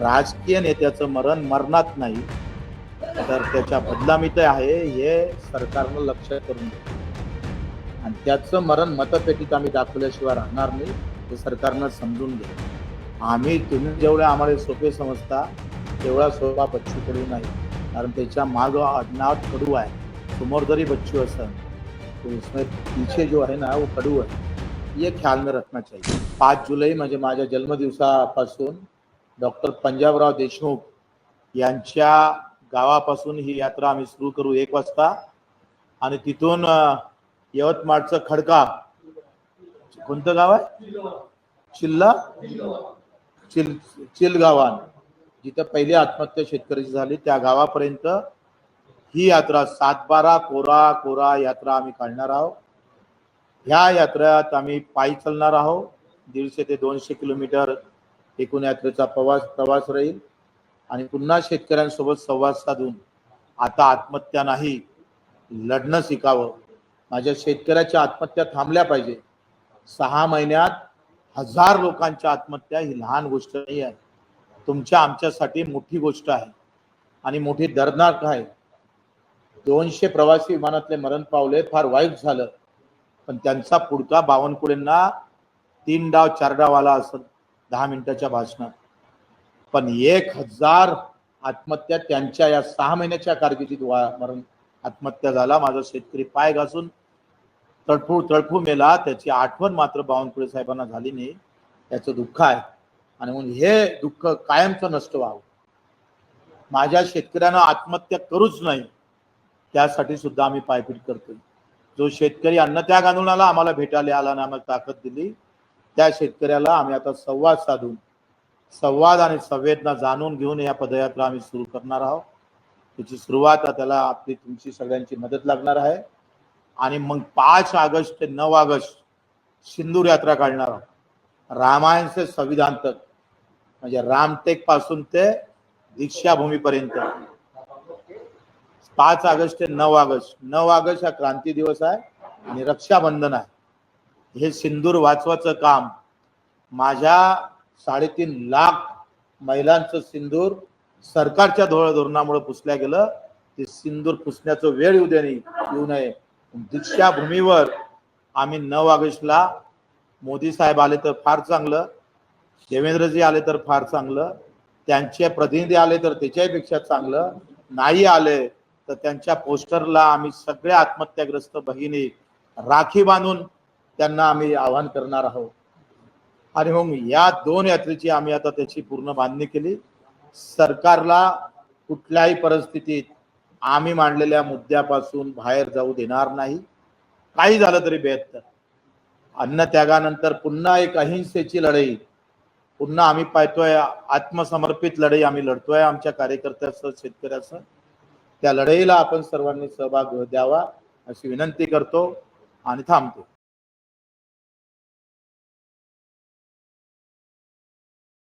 राजकीय नेत्याचं मरण मरणात नाही, तर त्याच्या बदनामीत आहे हे सरकारनं लक्ष करून घ्यावं आणि त्याचं मरण मतपेटीत आम्ही दाखवल्याशिवाय राहणार नाही हे सरकारनं समजून घ्या। आम्ही तुम्ही जेवढे आम्हाला सोपे समजता तेवढा सोपा बच्चू कडू नाही, कारण त्याच्या मागं आडनाव कडू आहे। समोर जरी बच्चू असेल तो उसमें पीछे जो है ना वो कडू है, ये ख्याल में रखना चाहिए। 5 जुलै म्हणजे माझ्या जन्मदिवसापासून डॉक्टर पंजाबराव देशमुख यांच्या गावापासून ही यात्रा आम्ही सुरू करू 1 वाजता आणि तिथून यवतमाळचं खडका, कोणतं गाव आहे, चिल्ला चिलगावान, जिथे पहिली आत्महत्या शेतकऱ्याची झाली त्या गावापर्यंत ही यात्रा 7-12 कोरा कोरा यात्रा आम्ही काढणार आहोत। ह्या यात्रेत आम्ही पायी चालणार आहोत। 150 ते 200 किलोमीटर एकूण यात्रेचा प्रवास राहील आणि पुन्हा शेतकऱ्यांसोबत संवाद साधून आता आत्महत्या नाही, लढणं शिकावं। माझ्या शेतकऱ्याच्या आत्महत्या थांबल्या पाहिजे। 6 महिन्यात 1000 लोकांच्या आत्महत्या ही लहान गोष्ट नाही आहे, तुमच्या आमच्यासाठी मोठी गोष्ट आहे आणि मोठी दर्दनाक आहे। 200 प्रवासी विमानातले मरण पावले, फार वाईट झालं, पण त्यांचा पुढचा बावनकुळेंना 3 डाव 4 डाव आला असं 10 मिनिटाच्या भाषणात, पण 1000 आत्महत्या त्यांच्या या 6 महिन्याच्या कारकिर्दीत मरण आत्महत्या झाला। माझा शेतकरी पाय घासून तळफू मेला, त्याची आठवण मात्र बावनकुळे साहेबांना झाली नाही, त्याचं दुःख आहे आणि म्हणून हे दुःख कायमचं नष्ट व्हावं। माझ्या शेतकऱ्यांना आत्महत्या करूच नाही त्यासाठी सुद्धा आम्ही पायपीट करतोय। जो शेतकरी अन्नत्याग आंदोलनाला आम्हाला भेटायला आला आणि आम्हाला ताकद दिली, त्या शेतकऱ्याला आम्ही आता संवाद साधून संवाद आणि संवेदना जाणून घेऊन या पदयात्रा आम्ही सुरू करणार आहोत। त्याची सुरुवात त्याला आपली तुमची सगळ्यांची मदत लागणार आहे आणि मग 5 ऑगस्ट ते 9 ऑगस्ट सिंदूर यात्रा काढणार आहोत। रामायण से संविधान तक, म्हणजे रामटेक पासून ते दीक्षाभूमीपर्यंत 5 ऑगस्ट ते 9 ऑगस्ट। 9 ऑगस्ट हा क्रांती दिवस आहे आणि रक्षाबंधन आहे। हे सिंदूर वाचवाचं काम माझ्या 3.5 लाख महिलांचं सिंदूर सरकारच्या धोरणामुळे पुसल्या गेलं, ते सिंदूर पुसण्याचं वेळ येऊ नये। दीक्षाभूमीवर आम्ही 9 ऑगस्टला मोदी साहेब आले तर फार चांगलं, देवेंद्रजी आले तर फार चांगलं, त्यांचे प्रतिनिधी आले तर त्याच्यापेक्षा चांगलं, नाही आले तर त्यांच्या पोस्टरला आम्ही सगळ्या आत्महत्याग्रस्त भगिनी राखी बांधून त्यांना आम्ही आवाहन करणार आहोत। आणि मग या 2 यात्रेची आम्ही आता त्याची पूर्ण बांधणी केली। सरकारला कुठल्याही परिस्थितीत आम्ही मांडलेल्या मुद्द्यापासून बाहेर जाऊ देणार नाही, काही झालं तरी बेहत्तर। अन्न त्यागानंतर पुन्हा एक अहिंसेची लढाई, पुन्हा आम्ही पाहतोय आत्मसमर्पित लढाई आम्ही लढतोय आमच्या कार्यकर्त्यासह शेतकऱ्यासह। त्या लढाईला आपण सर्वांनी सहभाग द्यावा अशी विनंती करतो आणि थांबतो।